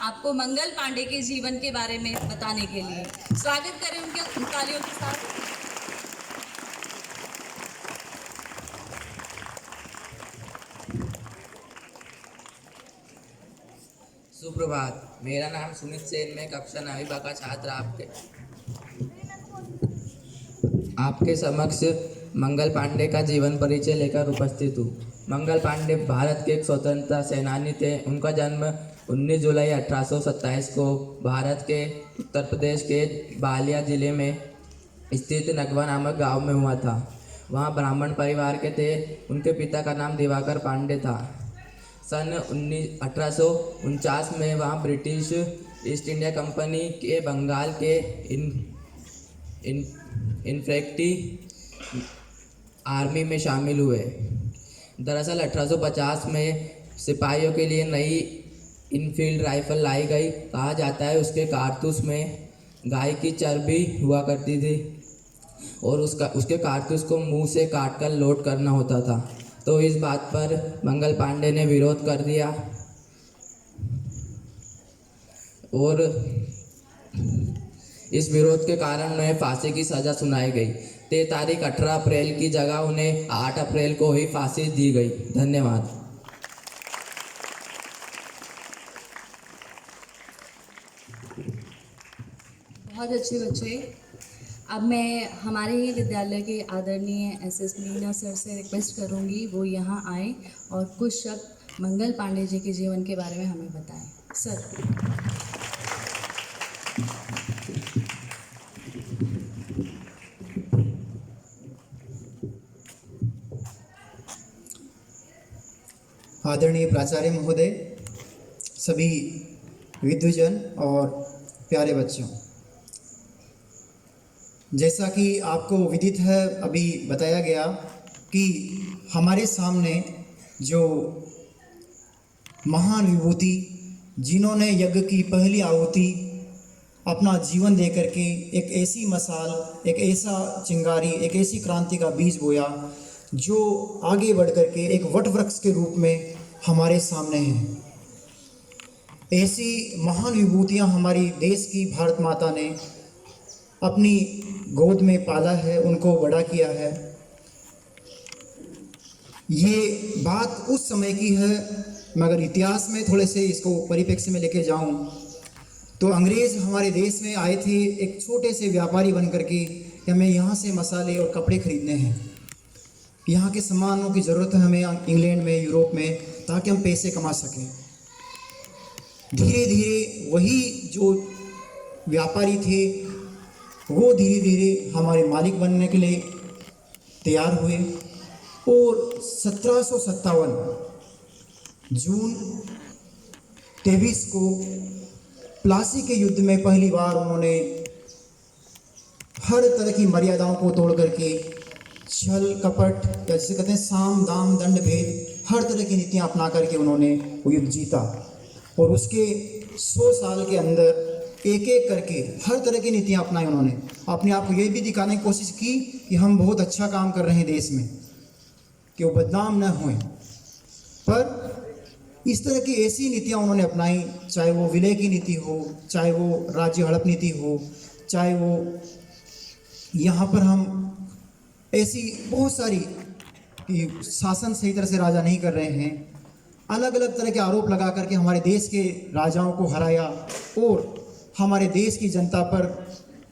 आपको मंगल पांडे के जीवन के बारे में बताने के लिए। स्वागत करें उनके तालियों के साथ। सुप्रभात, मेरा नाम सुमित सेन, मैं कक्षा 9वीं का छात्र आपके समक्ष मंगल पांडे का जीवन परिचय लेकर उपस्थित हूँ। मंगल पांडे भारत के एक स्वतंत्रता सेनानी थे। उनका जन्म 19 जुलाई 1827 को भारत के उत्तर प्रदेश के बालिया जिले में स्थित नगवा नामक गांव में हुआ था। वहाँ ब्राह्मण परिवार के थे। उनके पिता का नाम दिवाकर पांडे था। सन 1849 में वहाँ ब्रिटिश ईस्ट इंडिया कंपनी के बंगाल के इन्फेंट्री आर्मी में शामिल हुए। दरअसल 1850 में सिपाहियों के लिए नई इनफील्ड राइफल लाई गई। कहा जाता है उसके कारतूस में गाय की चर्बी हुआ करती थी और उसके कारतूस को मुंह से काटकर लोड करना होता था। तो इस बात पर मंगल पांडे ने विरोध कर दिया और इस विरोध के कारण उन्हें फांसी की सज़ा सुनाई गई। ते तारीख 18 अप्रैल की जगह उन्हें 8 अप्रैल को ही फांसी दी गई। धन्यवाद। बहुत अच्छे बच्चे। अब मैं हमारे ही विद्यालय के आदरणीय एसएस मीना सर से रिक्वेस्ट करूंगी वो यहाँ आए और कुछ शब्द मंगल पांडे जी के जीवन के बारे में हमें बताएं। सर। आदरणीय प्राचार्य महोदय, सभी विद्वजन और प्यारे बच्चों, जैसा कि आपको विदित है, अभी बताया गया कि हमारे सामने जो महान विभूति जिन्होंने यज्ञ की पहली आहुति अपना जीवन दे करके एक ऐसी मसाल, एक ऐसा चिंगारी, एक ऐसी क्रांति का बीज बोया जो आगे बढ़ करके एक वट वृक्ष के रूप में हमारे सामने है। ऐसी महान विभूतियाँ हमारी देश की भारत माता ने अपनी गोद में पाला है, उनको बड़ा किया है। ये बात उस समय की है, मगर इतिहास में थोड़े से इसको परिप्रेक्ष्य में लेके जाऊं तो अंग्रेज़ हमारे देश में आए थे एक छोटे से व्यापारी बन करके, हमें यहाँ से मसाले और कपड़े खरीदने हैं, यहाँ के सामानों की ज़रूरत है हमें इंग्लैंड में, यूरोप में, ताकि हम पैसे कमा सकें। धीरे धीरे वही जो व्यापारी थे वो धीरे धीरे हमारे मालिक बनने के लिए तैयार हुए और 1757 जून 23 को प्लासी के युद्ध में पहली बार उन्होंने हर तरह की मर्यादाओं को तोड़ करके छल कपट, या जिसे कहते हैं साम दाम दंड भेद, हर तरह की नीतियां अपना करके उन्होंने वो युद्ध जीता। और उसके 100 साल के अंदर एक एक करके हर तरह की नीतियां अपनाई। उन्होंने अपने आप को ये भी दिखाने की कोशिश की कि हम बहुत अच्छा काम कर रहे हैं देश में, कि वो बदनाम न हों। पर इस तरह की ऐसी नीतियां उन्होंने अपनाई, चाहे वो विलय की नीति हो, चाहे वो राज्य हड़प नीति हो, चाहे वो यहाँ पर हम ऐसी बहुत सारी कि शासन सही तरह से राजा नहीं कर रहे हैं, अलग अलग तरह के आरोप लगा करके हमारे देश के राजाओं को हराया और हमारे देश की जनता पर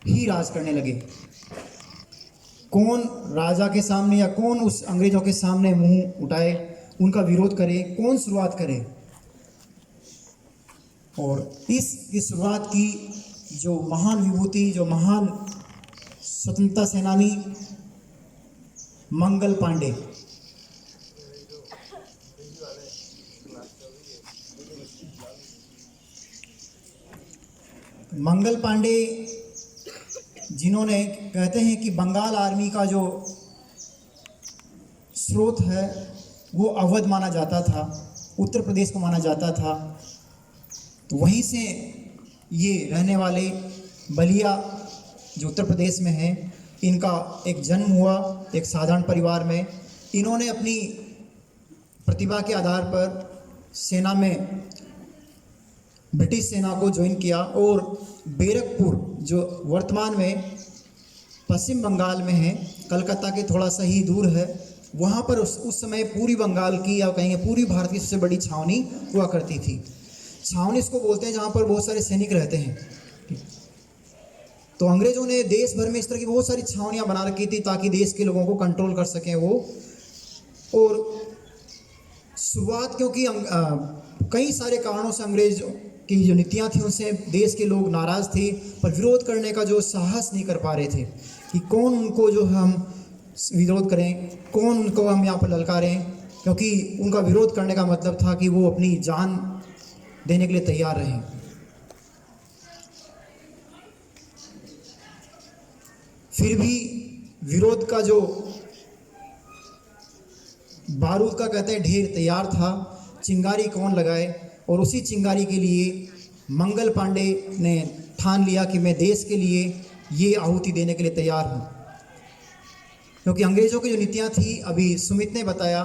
ही राज करने लगे। कौन राजा के सामने या कौन उस अंग्रेजों के सामने मुंह उठाए, उनका विरोध करे, कौन शुरुआत करे। और इसकी शुरुआत की जो महान विभूति, जो महान स्वतंत्रता सेनानी मंगल पांडे, मंगल पांडे जिन्होंने, कहते हैं कि बंगाल आर्मी का जो स्रोत है वो अवध माना जाता था, उत्तर प्रदेश को माना जाता था। तो वहीं से ये रहने वाले बलिया जो उत्तर प्रदेश में है, इनका एक जन्म हुआ एक साधारण परिवार में। इन्होंने अपनी प्रतिभा के आधार पर सेना में ब्रिटिश सेना को ज्वाइन किया और बैरकपुर जो वर्तमान में पश्चिम बंगाल में है, कलकत्ता के थोड़ा सा ही दूर है, वहाँ पर उस समय पूरी बंगाल की या कहेंगे पूरी भारत की सबसे बड़ी छावनी हुआ करती थी। छावनी इसको बोलते हैं जहाँ पर बहुत सारे सैनिक रहते हैं। तो अंग्रेज़ों ने देश भर में इस तरह की बहुत सारी छावनियाँ बना रखी थी ताकि देश के लोगों को कंट्रोल कर सकें वो। और शुरुआत क्योंकि कई सारे कारणों से अंग्रेज की जो नीतियाँ थी उनसे देश के लोग नाराज़ थे, पर विरोध करने का जो साहस नहीं कर पा रहे थे कि कौन उनको जो हम विरोध करें, कौन उनको हम यहाँ पर ललकारें, क्योंकि उनका विरोध करने का मतलब था कि वो अपनी जान देने के लिए तैयार रहें। फिर भी विरोध का जो बारूद का कहते हैं ढेर तैयार था, चिंगारी कौन लगाए। और उसी चिंगारी के लिए मंगल पांडे ने ठान लिया कि मैं देश के लिए ये आहुति देने के लिए तैयार हूँ। क्योंकि अंग्रेज़ों की जो नीतियाँ थी, अभी सुमित ने बताया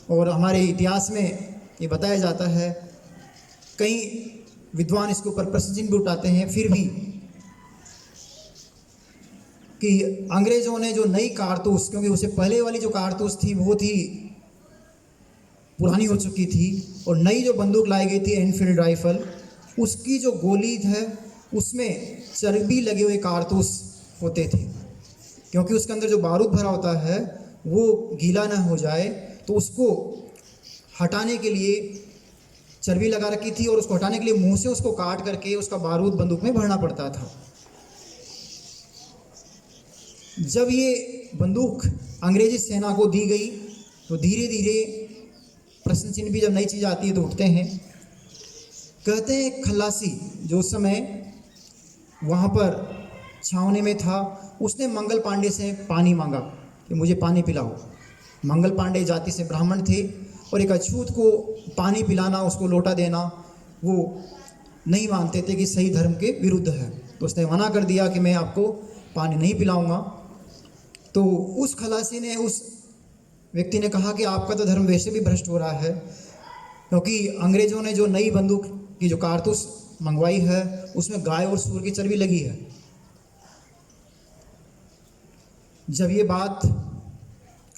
और हमारे इतिहास में ये बताया जाता है, कई विद्वान इसके ऊपर प्रश्न चिन्ह भी उठाते हैं फिर भी, कि अंग्रेज़ों ने जो नई कारतूस, क्योंकि उससे पहले वाली जो कारतूस थी बहुत ही पुरानी हो चुकी थी, और नई जो बंदूक लाई गई थी एनफील्ड राइफल, उसकी जो गोली है उसमें चर्बी लगे हुए कारतूस होते थे, क्योंकि उसके अंदर जो बारूद भरा होता है वो गीला ना हो जाए, तो उसको हटाने के लिए चर्बी लगा रखी थी और उसको हटाने के लिए मुंह से उसको काट करके उसका बारूद बंदूक में भरना पड़ता था। जब ये बंदूक अंग्रेजी सेना को दी गई तो धीरे धीरे प्रश्न चिन्ह भी, जब नई चीज़ आती है तो उठते हैं। कहते हैं खल्लासी जो उस समय वहाँ पर छावनी में था, उसने मंगल पांडे से पानी मांगा कि मुझे पानी पिलाओ। मंगल पांडे जाति से ब्राह्मण थे और एक अछूत को पानी पिलाना, उसको लोटा देना, वो नहीं मानते थे कि सही धर्म के विरुद्ध है। तो उसने मना कर दिया कि मैं आपको पानी नहीं पिलाऊंगा। तो उस खलासी ने, उस व्यक्ति ने कहा कि आपका तो धर्म वैसे भी भ्रष्ट हो रहा है, क्योंकि अंग्रेज़ों ने जो नई बंदूक की जो कारतूस मंगवाई है उसमें गाय और सूअर की चर्बी लगी है। जब ये बात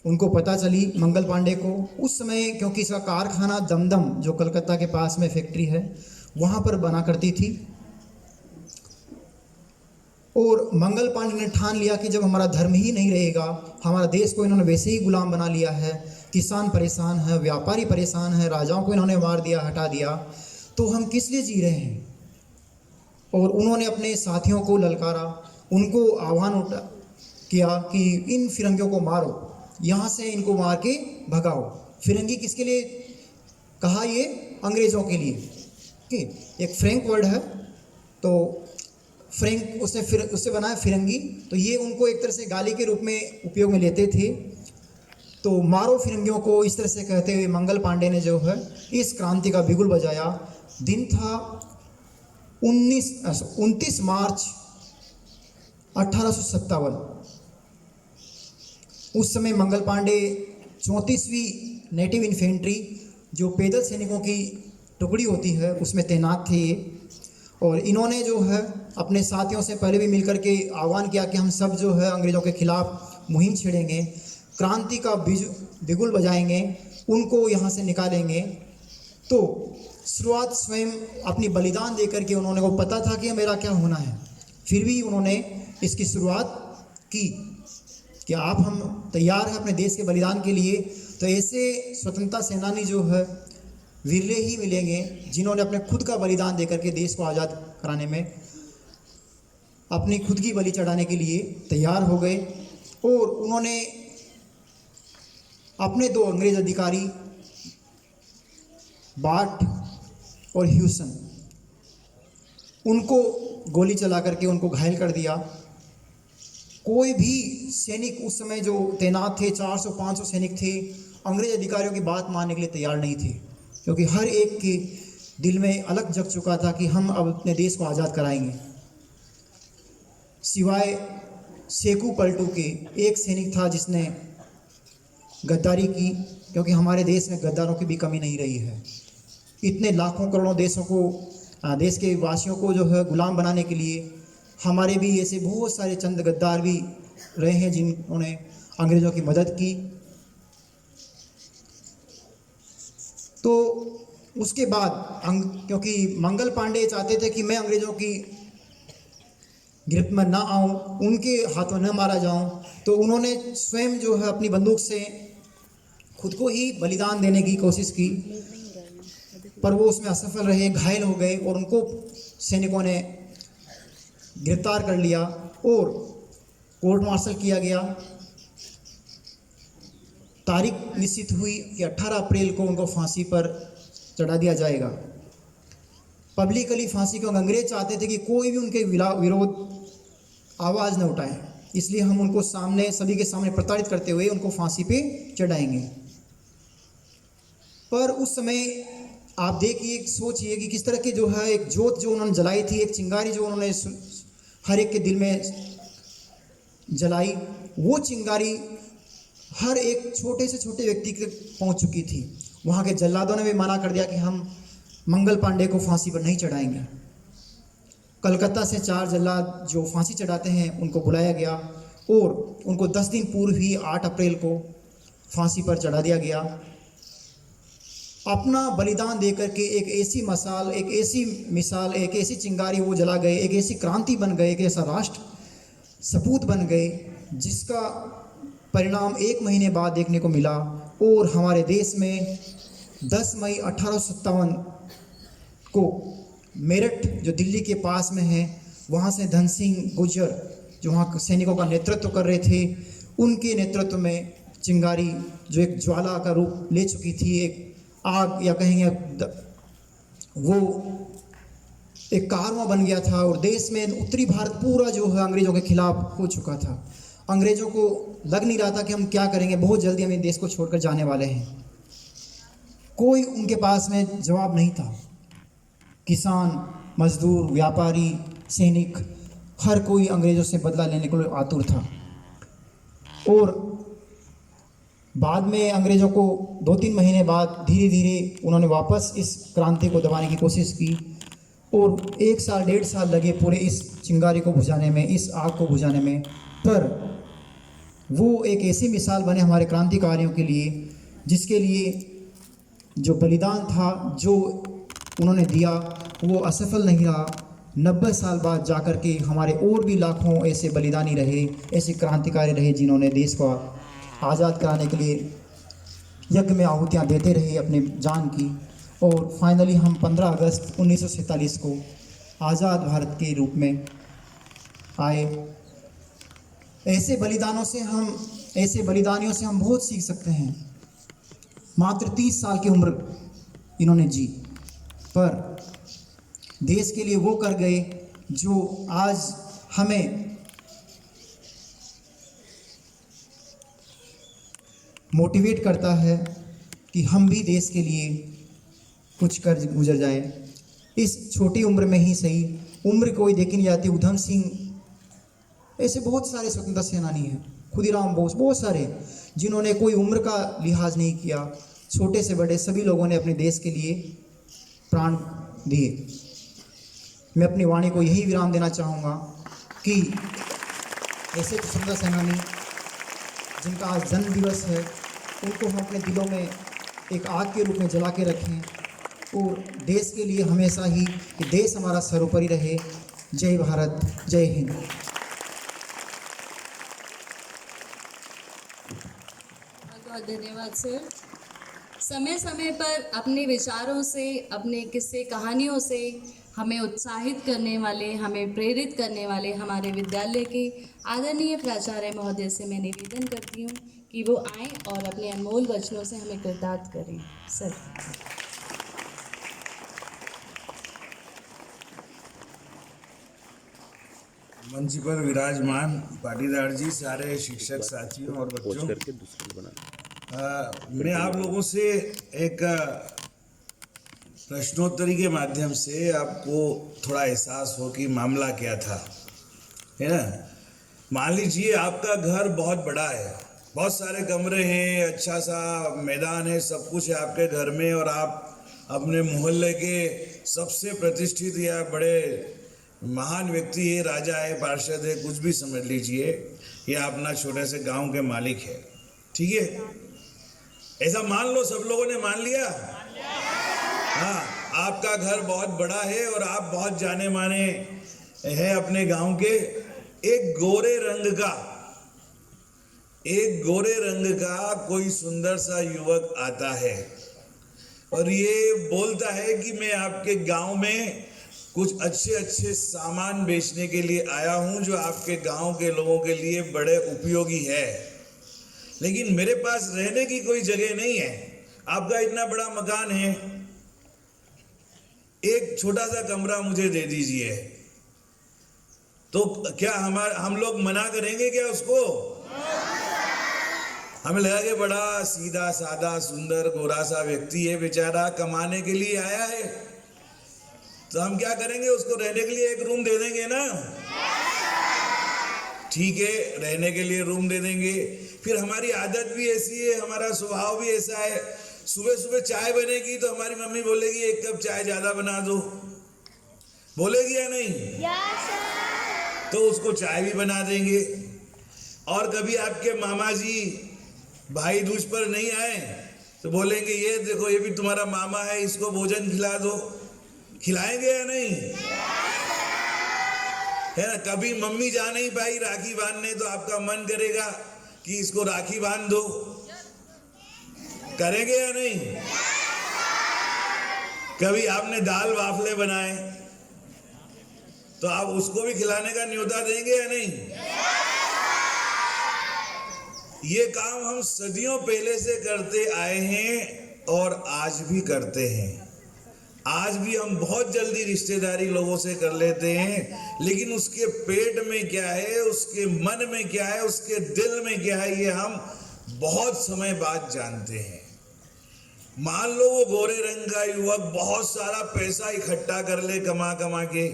उनको पता चली मंगल पांडे को, उस समय क्योंकि इसका कारखाना दमदम जो कलकत्ता के पास में फैक्ट्री है वहाँ पर बना करती थी, और मंगल पांडे ने ठान लिया कि जब हमारा धर्म ही नहीं रहेगा, हमारा देश को इन्होंने वैसे ही गुलाम बना लिया है, किसान परेशान है, व्यापारी परेशान है, राजाओं को इन्होंने मार दिया, हटा दिया, तो हम किस लिए जी रहे हैं। और उन्होंने अपने साथियों को ललकारा, उनको आह्वान किया कि इन फिरंगियों को मारो, यहाँ से इनको मार के भगाओ। फिरंगी किसके लिए कहा? ये अंग्रेज़ों के लिए। एक फ्रैंक वर्ड है, तो फ्रैंक उसने फिर उससे बनाया फिरंगी, तो ये उनको एक तरह से गाली के रूप में उपयोग में लेते थे। तो मारो फिरंगियों को, इस तरह से कहते हुए मंगल पांडे ने जो है इस क्रांति का बिगुल बजाया। दिन था 29 मार्च 1857। उस समय मंगल पांडे 34वीं नेटिव इन्फेंट्री जो पैदल सैनिकों की टुकड़ी होती है उसमें तैनात थे ये, और इन्होंने जो है अपने साथियों से पहले भी मिलकर के आह्वान किया कि हम सब जो है अंग्रेज़ों के खिलाफ मुहिम छेड़ेंगे, क्रांति का बिगुल बजाएंगे, उनको यहाँ से निकालेंगे। तो शुरुआत स्वयं अपनी बलिदान देकर के उन्होंने को पता था कि मेरा क्या होना है, फिर भी उन्होंने इसकी शुरुआत की कि आप हम तैयार हैं अपने देश के बलिदान के लिए। तो ऐसे स्वतंत्रता सेनानी जो है विरले ही मिलेंगे जिन्होंने अपने खुद का बलिदान देकर के देश को आज़ाद कराने में अपनी खुद की बलि चढ़ाने के लिए तैयार हो गए। और उन्होंने अपने 2 अंग्रेज़ अधिकारी बार्ट और ह्यूसन, उनको गोली चला करके उनको घायल कर दिया। कोई भी सैनिक उस समय जो तैनात थे, 400-500 सैनिक थे, अंग्रेज अधिकारियों की बात मानने के लिए तैयार नहीं थे, क्योंकि हर एक के दिल में अलग जग चुका था कि हम अब अपने देश को आज़ाद कराएंगे। सिवाय सेकू पलटू के एक सैनिक था जिसने गद्दारी की, क्योंकि हमारे देश में गद्दारों की भी कमी नहीं रही है। इतने लाखों करोड़ों देशों को देश के वासियों को जो है गुलाम बनाने के लिए हमारे भी ऐसे बहुत सारे चंद गद्दार भी रहे हैं जिन्होंने अंग्रेज़ों की मदद की। तो उसके बाद क्योंकि मंगल पांडे चाहते थे कि मैं अंग्रेज़ों की गिरफ्त में ना आऊं, उनके हाथों न मारा जाऊं, तो उन्होंने स्वयं जो है अपनी बंदूक से खुद को ही बलिदान देने की कोशिश की, पर वो उसमें असफल रहे, घायल हो गए और उनको सैनिकों ने गिरफ्तार कर लिया और कोर्ट मार्शल किया गया। तारीख निश्चित हुई कि 18 अप्रैल को उनको फांसी पर चढ़ा दिया जाएगा। पब्लिकली फांसी को अंग्रेज चाहते थे कि कोई भी उनके विरोध आवाज़ न उठाए, इसलिए हम उनको सामने सभी के सामने प्रताड़ित करते हुए उनको फांसी पे चढ़ाएंगे। पर उस समय आप देखिए, सोचिए कि किस तरह की जो है एक जोत जो उन्होंने जलाई थी, एक चिंगारी जो उन्होंने हर एक के दिल में जलाई, वो चिंगारी हर एक छोटे से छोटे व्यक्ति तक पहुंच चुकी थी। वहाँ के जल्लादों ने भी मना कर दिया कि हम मंगल पांडे को फांसी पर नहीं चढ़ाएंगे। कलकत्ता से 4 जल्लाद जो फांसी चढ़ाते हैं उनको बुलाया गया और उनको 10 दिन पूर्व ही 8 अप्रैल को फांसी पर चढ़ा दिया गया। अपना बलिदान देकर के एक ऐसी मसाल, एक ऐसी मिसाल, एक ऐसी चिंगारी वो जला गए, एक ऐसी क्रांति बन गए, एक ऐसा राष्ट्र सपूत बन गए जिसका परिणाम 1 महीने बाद देखने को मिला। और हमारे देश में 10 मई 1857 को मेरठ जो दिल्ली के पास में है, वहाँ से धन सिंह गुर्जर जो वहाँ सैनिकों का नेतृत्व कर रहे थे, उनके नेतृत्व में चिंगारी जो एक ज्वाला का रूप ले चुकी थी, एक आग या कहेंगे वो एक कारवां बन गया था और देश में उत्तरी भारत पूरा जो है अंग्रेज़ों के खिलाफ हो चुका था। अंग्रेज़ों को लग नहीं रहा था कि हम क्या करेंगे, बहुत जल्दी हम देश को छोड़कर जाने वाले हैं। कोई उनके पास में जवाब नहीं था। किसान, मजदूर, व्यापारी, सैनिक, हर कोई अंग्रेज़ों से बदला लेने को आतुर था। और बाद में अंग्रेज़ों को 2-3 महीने बाद धीरे धीरे उन्होंने वापस इस क्रांति को दबाने की कोशिश की और 1 साल 1.5 साल लगे पूरे इस चिंगारी को बुझाने में, इस आग को बुझाने में। पर वो एक ऐसी मिसाल बने हमारे क्रांतिकारियों के लिए, जिसके लिए जो बलिदान था, जो उन्होंने दिया, वो असफल नहीं रहा। 90 साल बाद जाकर के हमारे और भी लाखों ऐसे बलिदानी रहे, ऐसे क्रांतिकारी रहे जिन्होंने देश को आज़ाद कराने के लिए यज्ञ में आहुतियाँ देते रहे अपने जान की। और फाइनली हम 15 अगस्त 1947 को आज़ाद भारत के रूप में आए। ऐसे बलिदानियों से हम बहुत सीख सकते हैं। मात्र 30 साल की उम्र इन्होंने जी, पर देश के लिए वो कर गए जो आज हमें मोटिवेट करता है कि हम भी देश के लिए कुछ कर गुजर जाएं। इस छोटी उम्र में ही सही, उम्र कोई देखी नहीं जाती। उधम सिंह, ऐसे बहुत सारे स्वतंत्रता सेनानी हैं, खुदीराम बोस, बहुत सारे जिन्होंने कोई उम्र का लिहाज नहीं किया। छोटे से बड़े सभी लोगों ने अपने देश के लिए प्राण दिए। मैं अपनी वाणी को यही विराम देना चाहूँगा कि ऐसे स्वतंत्रता सेनानी जिनका आज जन्म दिवस है, उनको हम अपने दिलों में एक आग के रूप में जला के रखें और देश के लिए हमेशा ही कि देश हमारा सर्वोपरि रहे। जय भारत, जय हिंद। बहुत धन्यवाद सर। समय समय पर अपने विचारों से, अपने किस्से कहानियों से हमें उत्साहित करने वाले, हमें प्रेरित करने वाले हमारे विद्यालय के आदरणीय प्राचार्य महोदय से मैं निवेदन करती हूँ कि वो आएँ और अपने अनमोल वचनों से हमें कृतार्थ करें। सर। मंच पर विराजमान पाटीदार जी, सारे शिक्षक साथियों और बच्चों, मैं आप लोगों से एक प्रश्नोत्तरी के माध्यम से आपको थोड़ा एहसास हो कि मामला क्या था, है ना। मान लीजिए आपका घर बहुत बड़ा है, बहुत सारे कमरे हैं, अच्छा सा मैदान है, सब कुछ है आपके घर में, और आप अपने मोहल्ले के सबसे प्रतिष्ठित या बड़े महान व्यक्ति है, राजा है, पार्षद है, कुछ भी समझ लीजिए, ये अपना छोटे से गांव के मालिक है। ठीक है, ऐसा मान लो, सब लोगों ने मान लिया। हाँ, आपका घर बहुत बड़ा है और आप बहुत जाने माने हैं अपने गांव के। एक गोरे रंग का कोई सुंदर सा युवक आता है और ये बोलता है कि मैं आपके गांव में कुछ अच्छे सामान बेचने के लिए आया हूं जो आपके गांव के लोगों के लिए बड़े उपयोगी है, लेकिन मेरे पास रहने की कोई जगह नहीं है। आपका इतना बड़ा मकान है, एक छोटा सा कमरा मुझे दे दीजिए। तो क्या हम लोग मना करेंगे क्या उसको? हमें लगा कि बड़ा सीधा साधा सुंदर गोरा सा व्यक्ति है, बेचारा कमाने के लिए आया है, तो हम क्या करेंगे, उसको रहने के लिए एक रूम दे देंगे ना। ठीक है, रहने के लिए रूम दे देंगे। फिर हमारी आदत भी ऐसी है, हमारा स्वभाव भी ऐसा है, सुबह सुबह चाय बनेगी तो हमारी मम्मी बोलेगी एक कप चाय ज्यादा बना दो, बोलेगी या नहीं? तो उसको चाय भी बना देंगे। और कभी आपके मामा जी भाई दूज पर नहीं आए तो बोलेंगे ये देखो, ये भी तुम्हारा मामा है, इसको भोजन खिला दो। खिलाएंगे या नहीं? है ना। कभी मम्मी जा नहीं पाई राखी बांधने तो आपका मन करेगा कि इसको राखी बांध दो, करेंगे या नहीं? कभी आपने दाल वाफले बनाए तो आप उसको भी खिलाने का न्योता देंगे या नहीं? ये काम हम सदियों पहले से करते आए हैं और आज भी करते हैं। आज भी हम बहुत जल्दी रिश्तेदारी लोगों से कर लेते हैं, लेकिन उसके पेट में क्या है, उसके मन में क्या है, उसके दिल में क्या है, ये हम बहुत समय बाद जानते हैं। मान लो वो गोरे रंग का युवक बहुत सारा पैसा इकट्ठा कर ले कमा के,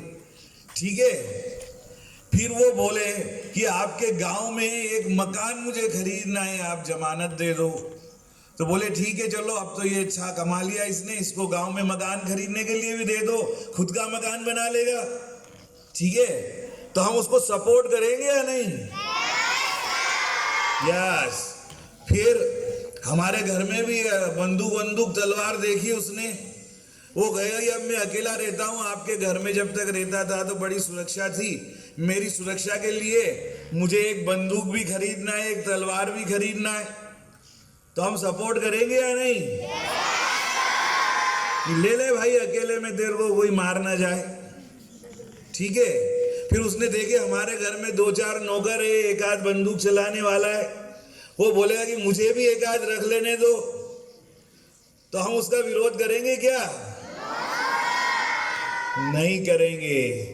ठीक है, फिर वो बोले कि आपके गांव में एक मकान मुझे खरीदना है, आप जमानत दे दो। तो बोले ठीक है चलो, अब तो ये अच्छा कमा लिया इसने, इसको गांव में मकान खरीदने के लिए भी दे दो, खुद का मकान बना लेगा। ठीक है, तो हम उसको सपोर्ट करेंगे या नहीं? यस। फिर हमारे घर में भी बंदूक तलवार देखी उसने, वो कहेगा कि अब मैं अकेला रहता हूं, आपके घर में जब तक रहता था तो बड़ी सुरक्षा थी, मेरी सुरक्षा के लिए मुझे एक बंदूक भी खरीदना है, एक तलवार भी खरीदना है। तो हम सपोर्ट करेंगे या नहीं? ले ले भाई, अकेले में तेरे को कोई मार ना जाए। ठीक है, फिर उसने देखे हमारे घर में 2-4 नौकर है, एक आध बंदूक चलाने वाला है, वो बोलेगा कि मुझे भी एक आध रख लेने दो, तो हम उसका विरोध करेंगे क्या? नहीं करेंगे।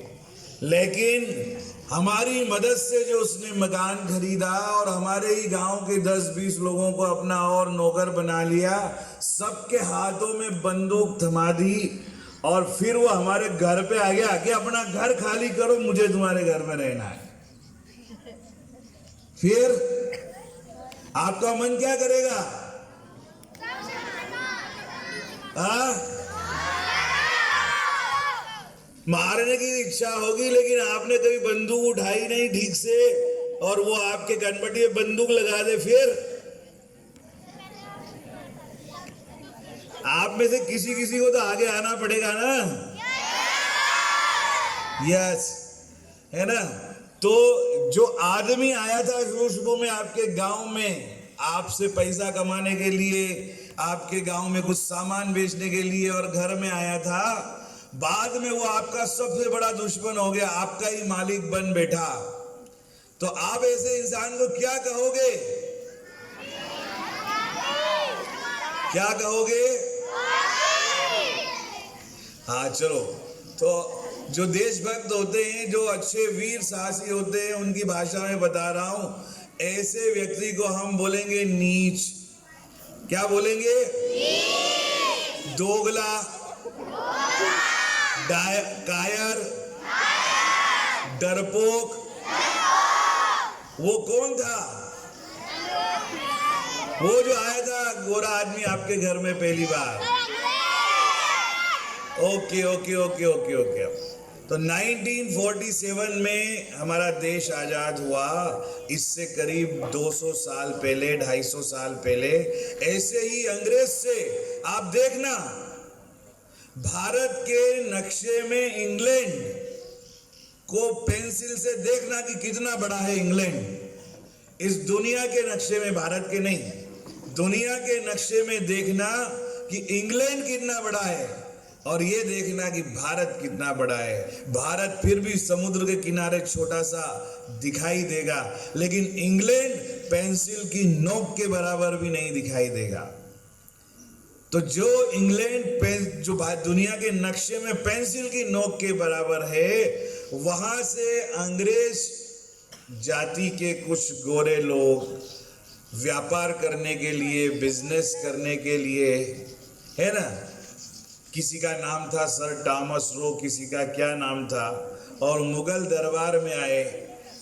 लेकिन हमारी मदद से जो उसने मकान खरीदा और हमारे ही गांव के 10-20 लोगों को अपना और नौकर बना लिया, सबके हाथों में बंदूक थमा दी और फिर वो हमारे घर पे आ गया कि अपना घर खाली करो, मुझे तुम्हारे घर में रहना है। फिर आपका मन क्या करेगा? मारने की इच्छा होगी, लेकिन आपने कभी बंदूक उठाई नहीं ठीक से और वो आपके कनपटी में बंदूक लगा दे, फिर आप में से किसी को तो आगे आना पड़ेगा ना। यस, है ना। तो जो आदमी आया था शुरू में आपके गांव में आपसे पैसा कमाने के लिए, आपके गांव में कुछ सामान बेचने के लिए और घर में आया था, बाद में वो आपका सबसे बड़ा दुश्मन हो गया, आपका ही मालिक बन बैठा, तो आप ऐसे इंसान को क्या कहोगे? क्या कहोगे? हाँ चलो, तो जो देशभक्त होते हैं, जो अच्छे वीर साहसी होते हैं, उनकी भाषा में बता रहा हूं, ऐसे व्यक्ति को हम बोलेंगे नीच। क्या बोलेंगे? दोगला, कायर, डरपोक। वो कौन था? वो जो आया था गोरा आदमी आपके घर में पहली बार, okay okay okay okay okay. तो 1947 में हमारा देश आज़ाद हुआ। इससे करीब 200 साल पहले, 250 साल पहले ऐसे ही अंग्रेज से आप देखना, भारत के नक्शे में इंग्लैंड को पेंसिल से देखना कि कितना बड़ा है इंग्लैंड। इस दुनिया के नक्शे में, भारत के नहीं, दुनिया के नक्शे में देखना कि इंग्लैंड कितना बड़ा है, और ये देखना कि भारत कितना बड़ा है। भारत फिर भी समुद्र के किनारे छोटा सा दिखाई देगा, लेकिन इंग्लैंड पेंसिल की नोक के बराबर भी नहीं दिखाई देगा। तो जो इंग्लैंड जो दुनिया के नक्शे में पेंसिल की नोक के बराबर है, वहां से अंग्रेज जाति के कुछ गोरे लोग व्यापार करने के लिए, बिजनेस करने के लिए, है ना, किसी का नाम था सर टॉमस रो, किसी का क्या नाम था, और मुगल दरबार में आए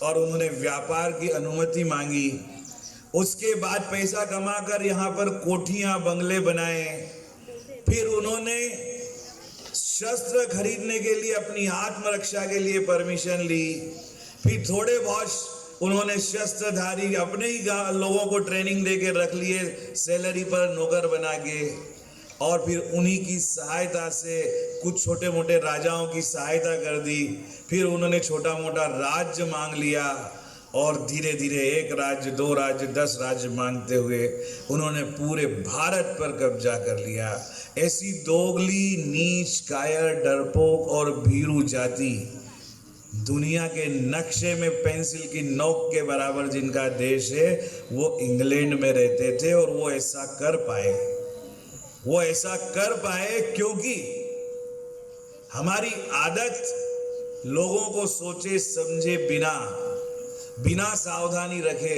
और उन्होंने व्यापार की अनुमति मांगी। उसके बाद पैसा कमाकर यहाँ पर कोठियाँ, बंगले बनाए। फिर उन्होंने शस्त्र खरीदने के लिए, अपनी आत्मरक्षा के लिए परमिशन ली। फिर थोड़े बहुत उन्होंने शस्त्रधारी अपने ही लोगों को ट्रेनिंग दे के रख लिए, सैलरी पर नौकर बना के, और फिर उन्हीं की सहायता से कुछ छोटे मोटे राजाओं की सहायता कर दी। फिर उन्होंने छोटा मोटा राज्य मांग लिया, और धीरे धीरे 1 राज्य, 2 राज्य, 10 राज्य मांगते हुए उन्होंने पूरे भारत पर कब्जा कर लिया। ऐसी दोगली, नीच, कायर, डरपोक और भीरू जाति दुनिया के नक्शे में पेंसिल की नोक के बराबर जिनका देश है, वो इंग्लैंड में रहते थे। और वो ऐसा कर पाए, वो ऐसा कर पाए क्योंकि हमारी आदत लोगों को सोचे समझे बिना सावधानी रखे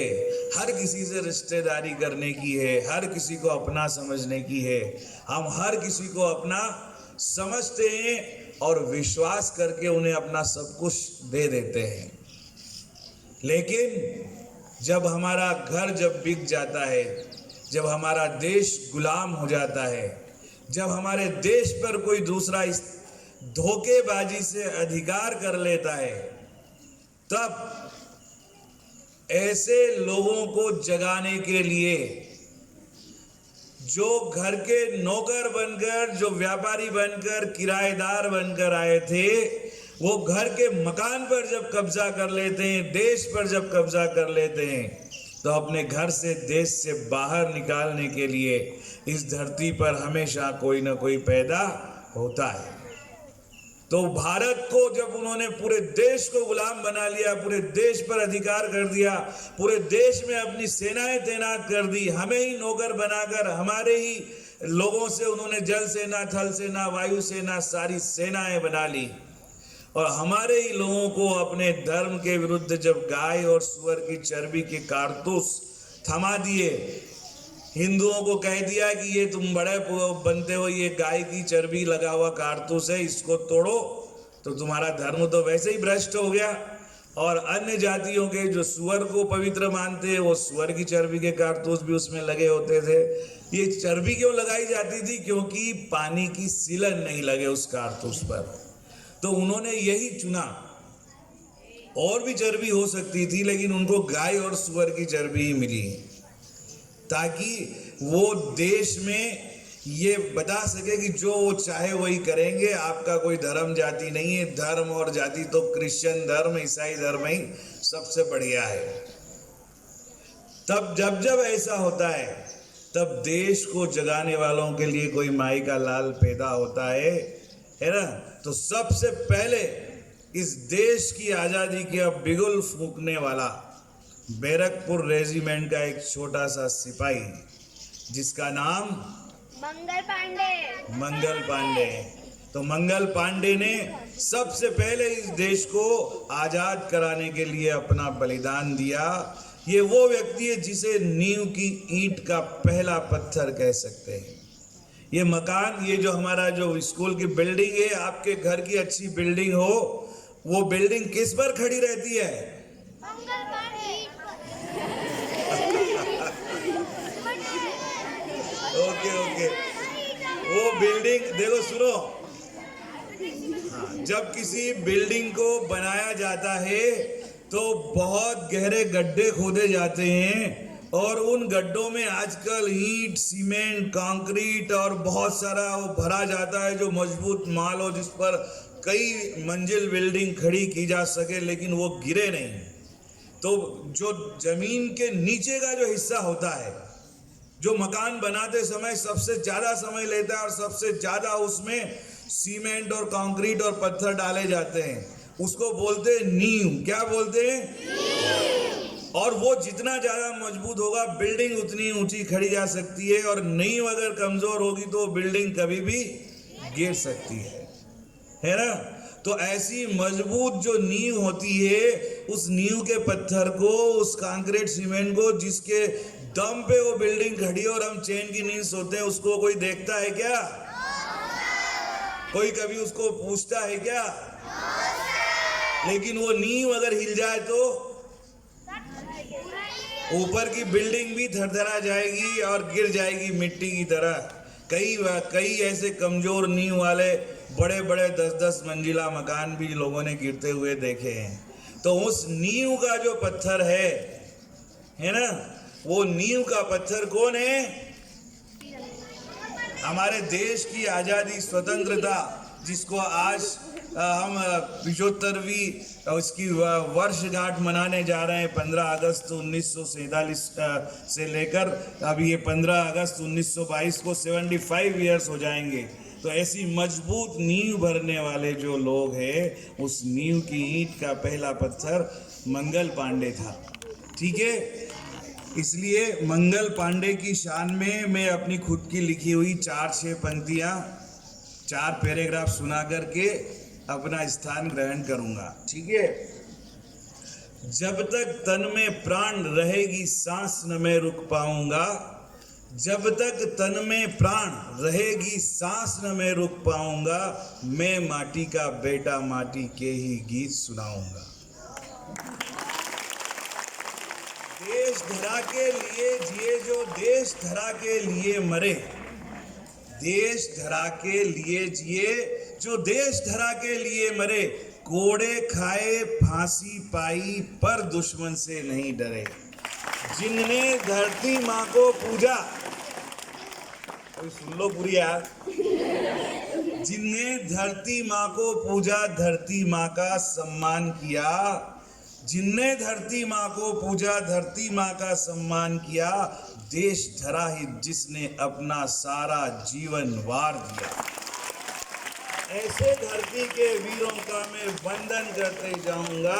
हर किसी से रिश्तेदारी करने की है, हर किसी को अपना समझने की है। हम हर किसी को अपना समझते हैं और विश्वास करके उन्हें अपना सब कुछ दे देते हैं। लेकिन जब हमारा घर जब बिक जाता है, जब हमारा देश गुलाम हो जाता है, जब हमारे देश पर कोई दूसरा इस धोखेबाजी से अधिकार कर लेता है, तब ऐसे लोगों को जगाने के लिए जो घर के नौकर बनकर, जो व्यापारी बनकर, किराएदार बनकर आए थे, वो घर के मकान पर जब कब्जा कर लेते हैं, देश पर जब कब्जा कर लेते हैं, तो अपने घर से, देश से बाहर निकालने के लिए इस धरती पर हमेशा कोई ना कोई पैदा होता है। तो भारत को जब उन्होंने पूरे देश को गुलाम बना लिया, पूरे देश पर अधिकार कर दिया, पूरे देश में अपनी सेनाएं तैनात कर दी, हमें ही नौकर बनाकर हमारे ही लोगों से उन्होंने जल सेना, थल सेना, वायु सेना, सारी सेनाएं बना ली, और हमारे ही लोगों को अपने धर्म के विरुद्ध जब गाय और सुअर की चर्बी के कारतूस थमा दिए, हिंदुओं को कह दिया कि ये तुम बड़े बनते हो, ये गाय की चर्बी लगा हुआ कारतूस है, इसको तोड़ो, तो तुम्हारा धर्म तो वैसे ही भ्रष्ट हो गया। और अन्य जातियों के जो सुअर को पवित्र मानते हैं, वो सुअर की चर्बी के कारतूस भी उसमें लगे होते थे। ये चर्बी क्यों लगाई जाती थी? क्योंकि पानी की सीलन नहीं लगे उस कारतूस पर। तो उन्होंने यही चुना। और भी चर्बी हो सकती थी, लेकिन उनको गाय और सुअर की चर्बी ही मिली, ताकि वो देश में ये बता सके कि जो वो चाहे वही करेंगे, आपका कोई धर्म जाति नहीं है, धर्म और जाति तो क्रिश्चियन धर्म, ईसाई धर्म ही सबसे बढ़िया है। तब जब ऐसा होता है, तब देश को जगाने वालों के लिए कोई माई का लाल पैदा होता है ना। तो सबसे पहले इस देश की आज़ादी के बिगुल फूंकने वाला बैरकपुर रेजिमेंट का एक छोटा सा सिपाही, जिसका नाम मंगल पांडे। तो मंगल पांडे ने सबसे पहले इस देश को आजाद कराने के लिए अपना बलिदान दिया। ये वो व्यक्ति है जिसे नींव की ईंट का पहला पत्थर कह सकते हैं। ये मकान, ये जो हमारा जो स्कूल की बिल्डिंग है, आपके घर की अच्छी बिल्डिंग हो, वो बिल्डिंग किस पर खड़ी रहती है? ओके। वो बिल्डिंग देखो, सुनो, हाँ, जब किसी बिल्डिंग को बनाया जाता है तो बहुत गहरे गड्ढे खोदे जाते हैं और उन गड्ढों में आजकल ईंट, सीमेंट, कंक्रीट और बहुत सारा वो भरा जाता है जो मजबूत माल हो, जिस पर कई मंजिल बिल्डिंग खड़ी की जा सके, लेकिन वो गिरे नहीं। तो जो जमीन के नीचे का जो हिस्सा होता है, जो मकान बनाते समय सबसे ज्यादा समय लेता है और सबसे ज्यादा उसमें सीमेंट और कंक्रीट और पत्थर डाले जाते हैं, उसको बोलते हैं नींव। क्या बोलते हैं? और वो जितना ज्यादा मजबूत होगा बिल्डिंग उतनी ऊंची खड़ी जा सकती है, और नींव अगर कमजोर होगी तो बिल्डिंग कभी भी गिर सकती है ना। तो ऐसी मजबूत जो नींव होती है, उस नींव के पत्थर को, उस कंक्रीट सीमेंट को, जिसके दम पे वो बिल्डिंग खड़ी है और हम चैन की नींद सोते हैं, उसको कोई देखता है क्या? कोई कभी उसको पूछता है क्या? लेकिन वो नींव अगर हिल जाए तो ऊपर की बिल्डिंग भी थरथरा जाएगी और गिर जाएगी मिट्टी की तरह। कई ऐसे कमजोर नींव वाले बड़े बड़े 10-10 मंजिला मकान भी लोगों ने गिरते हुए देखे हैं। तो उस नींव का जो पत्थर है ना, वो नींव का पत्थर कौन है? हमारे देश की आज़ादी, स्वतंत्रता, जिसको आज हम 75वीं उसकी वर्षगांठ मनाने जा रहे हैं। 15 अगस्त 1947 से लेकर अभी ये 15 अगस्त 1922 को 75 ईयर्स हो जाएंगे। तो ऐसी मजबूत नींव भरने वाले जो लोग हैं, उस नींव की ईंट का पहला पत्थर मंगल पांडे था। ठीक है, इसलिए मंगल पांडे की शान में मैं अपनी खुद की लिखी हुई 4-6 पंक्तियां, 4 पैराग्राफ सुना करके अपना स्थान ग्रहण करूंगा। ठीक है। जब तक तन में प्राण रहेगी सांस न मैं रुक पाऊंगा, जब तक तन में प्राण रहेगी सांस न मैं रुक पाऊंगा, मैं माटी का बेटा माटी के ही गीत सुनाऊंगा। देश धरा के लिए जिए जो देश धरा के लिए मरे, देश धरा के लिए जिए जो देश धरा के लिए मरे, कोड़े खाए फांसी पाई पर दुश्मन से नहीं डरे। जिनने धरती माँ को पूजा, कोई सुन लो पूरी यार, जिनने धरती माँ को पूजा, धरती माँ का सम्मान किया, जिनने धरती माँ को पूजा, धरती माँ का सम्मान किया, देश धरा ही जिसने अपना सारा जीवन वार दिया। ऐसे धरती के वीरों का मैं वंदन करते जाऊंगा,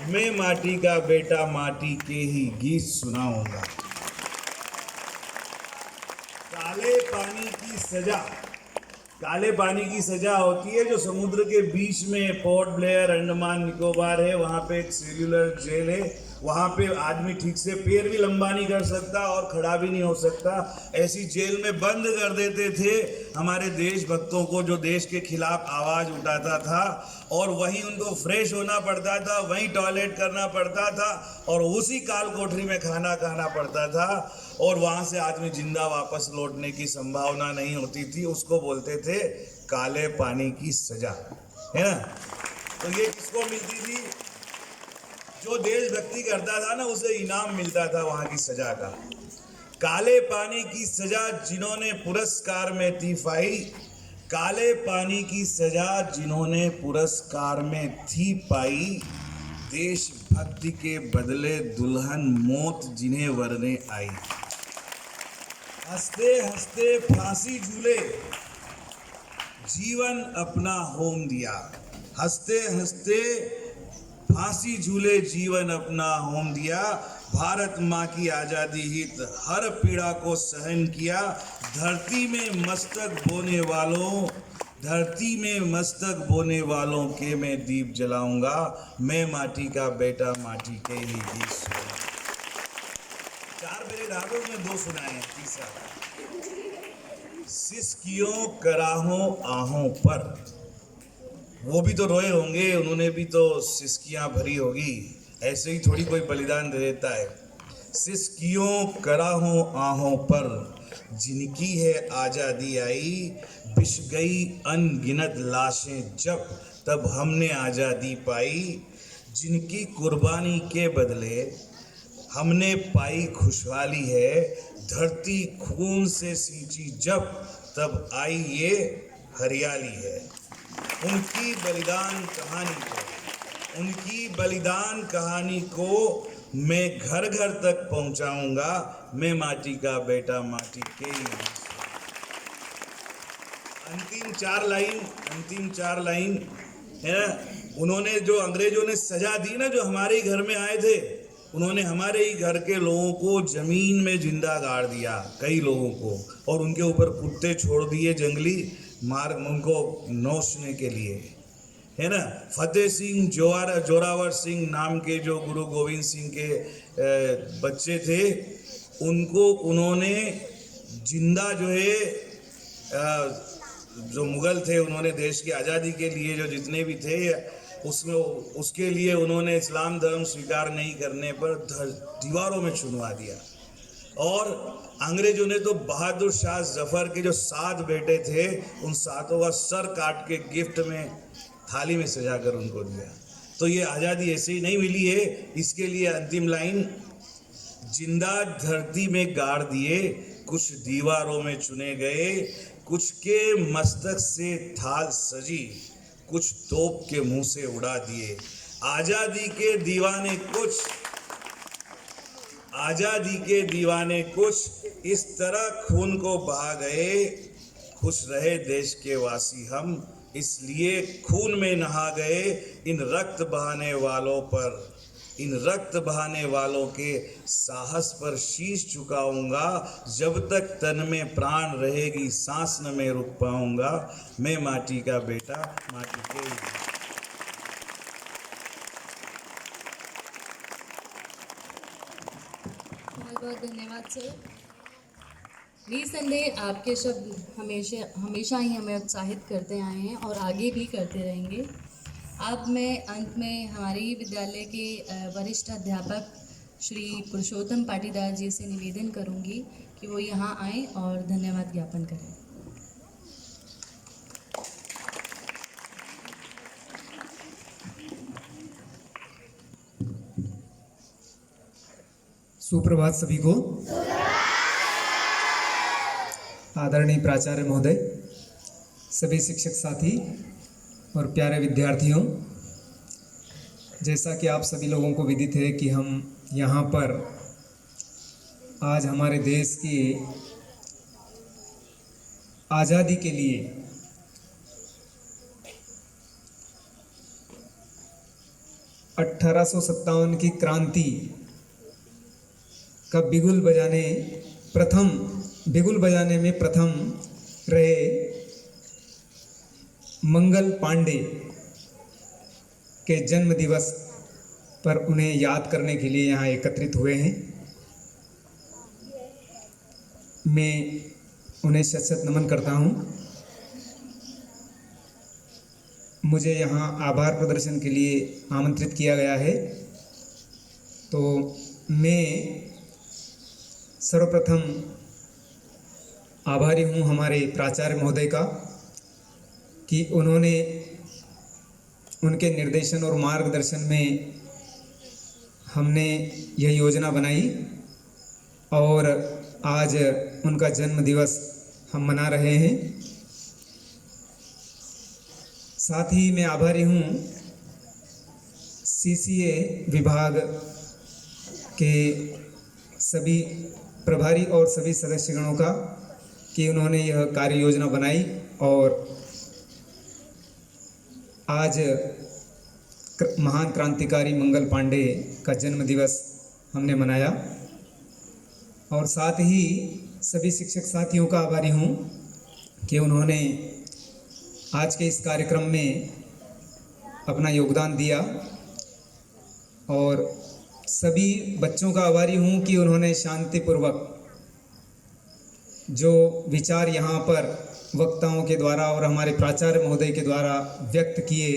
मैं माटी का बेटा माटी के ही गीत सुनाऊंगा। काले पानी की सजा, काले पानी की सजा होती है जो समुद्र के बीच में पोर्ट ब्लेयर, अंडमान निकोबार है, वहाँ पे एक सेल्यूलर जेल है। वहाँ पे आदमी ठीक से पैर भी लंबा नहीं कर सकता और खड़ा भी नहीं हो सकता। ऐसी जेल में बंद कर देते थे हमारे देशभक्तों को, जो देश के खिलाफ आवाज़ उठाता था, और वहीं उनको फ्रेश होना पड़ता था, वहीं टॉयलेट करना पड़ता था, और उसी काल कोठरी में खाना खाना पड़ता था, और वहाँ से आदमी जिंदा वापस लौटने की संभावना नहीं होती थी। उसको बोलते थे काले पानी की सजा, है ना। तो ये किसको मिलती थी? जो देशभक्ति करता था ना, उसे इनाम मिलता था वहाँ की सजा का। काले पानी की सजा जिन्होंने पुरस्कार में थी पाई, काले पानी की सजा जिन्होंने पुरस्कार में थी पाई, देशभक्ति के बदले दुल्हन मौत जिन्हें वरने आई। हंसते हंसते फांसी झूले, जीवन अपना होम दिया। हंसते हंसते फांसी झूले, जीवन अपना होम दिया। भारत माँ की आज़ादी हित हर पीड़ा को सहन किया। धरती में मस्तक बोने वालों, धरती में मस्तक बोने वालों के मैं दीप जलाऊंगा, मैं माटी का बेटा माटी के ही गीत सुनाऊंगा। 4 मेरे धागों में 2 सुनाए हैं। तीसरा, सिसकियों कराहों आहों पर, वो भी तो रोए होंगे, उन्होंने भी तो सिसकियां भरी होगी, ऐसे ही थोड़ी कोई बलिदान दे देता है। सिसकियों कराहों आहों पर जिनकी है आज़ादी आई, बिछ गई अनगिनत लाशें जब, तब हमने आज़ादी पाई। जिनकी कुर्बानी के बदले हमने पाई खुशहाली है, धरती खून से सींची जब, तब आई ये हरियाली है। उनकी बलिदान कहानी को मैं घर घर तक पहुंचाऊंगा। मैं माटी का बेटा, माटी के ही। अंतिम चार लाइन है ना, उन्होंने जो अंग्रेजों ने सजा दी ना, जो हमारे ही घर में आए थे, उन्होंने हमारे ही घर के लोगों को जमीन में जिंदा गाड़ दिया, कई लोगों को, और उनके ऊपर कुत्ते छोड़ दिए जंगली, मार उनको नोचने के लिए, है ना। फतेह सिंह जोरावर सिंह नाम के जो गुरु गोविंद सिंह के बच्चे थे, उनको उन्होंने जिंदा जो है, जो मुगल थे, उन्होंने देश की आज़ादी के लिए जो जितने भी थे, उसमें उसके लिए उन्होंने इस्लाम धर्म स्वीकार नहीं करने पर दीवारों में चुनवा दिया। और अंग्रेजों ने तो बहादुर शाह जफर के जो 7 बेटे थे, उन 7 का सर काट के गिफ्ट में थाली में सजाकर उनको दिया। तो ये आज़ादी ऐसे ही नहीं मिली है। इसके लिए अंतिम लाइन, जिंदा धरती में गाड़ दिए, कुछ दीवारों में चुने गए, कुछ के मस्तक से थाल सजी, कुछ तोप के मुंह से उड़ा दिए। आज़ादी के दीवाने कुछ इस तरह खून को बहा गए, खुश रहे देश के वासी हम, इसलिए खून में नहा गए। इन रक्त बहाने वालों के साहस पर शीश झुकाऊंगा, जब तक तन में प्राण रहेगी सांस न मैं रुक पाऊंगा। मैं माटी का बेटा, माटी के ही। बहुत बहुत धन्यवाद सर। निसंदेह आपके शब्द हमेशा ही हमें उत्साहित करते आए हैं और आगे भी करते रहेंगे। अब मैं अंत में हमारे ही विद्यालय के वरिष्ठ अध्यापक श्री पुरुषोत्तम पाटीदार जी से निवेदन करूंगी कि वो यहाँ आएँ और धन्यवाद ज्ञापन करें। सुप्रभात सभी को। आदरणीय प्राचार्य महोदय, सभी शिक्षक साथी और प्यारे विद्यार्थियों, जैसा कि आप सभी लोगों को विदित है कि हम यहाँ पर आज हमारे देश की आज़ादी के लिए (1857) की क्रांति का बिगुल बजाने में प्रथम रहे मंगल पांडे के जन्म दिवस पर उन्हें याद करने के लिए यहाँ एकत्रित हुए हैं। मैं उन्हें शत-शत नमन करता हूँ। मुझे यहाँ आभार प्रदर्शन के लिए आमंत्रित किया गया है, तो मैं सर्वप्रथम आभारी हूँ हमारे प्राचार्य महोदय का कि उन्होंने उनके निर्देशन और मार्गदर्शन में हमने यह योजना बनाई और आज उनका जन्म दिवस हम मना रहे हैं। साथ ही मैं आभारी हूँ CCA विभाग के सभी प्रभारी और सभी सदस्यगणों का कि उन्होंने यह कार्य योजना बनाई और आज महान क्रांतिकारी मंगल पांडे का जन्म दिवस हमने मनाया। और साथ ही सभी शिक्षक साथियों का आभारी हूँ कि उन्होंने आज के इस कार्यक्रम में अपना योगदान दिया। और सभी बच्चों का आभारी हूँ कि उन्होंने शांतिपूर्वक जो विचार यहाँ पर वक्ताओं के द्वारा और हमारे प्राचार्य महोदय के द्वारा व्यक्त किए,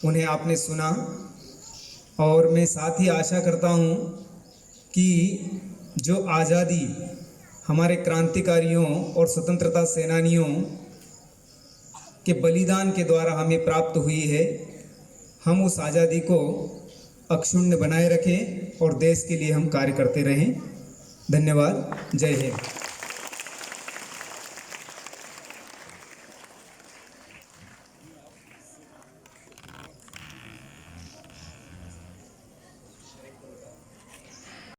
उन्हें आपने सुना। और मैं साथ ही आशा करता हूँ कि जो आज़ादी हमारे क्रांतिकारियों और स्वतंत्रता सेनानियों के बलिदान के द्वारा हमें प्राप्त हुई है, हम उस आज़ादी को अक्षुण्ण बनाए रखें और देश के लिए हम कार्य करते रहें। धन्यवाद। जय हिंद।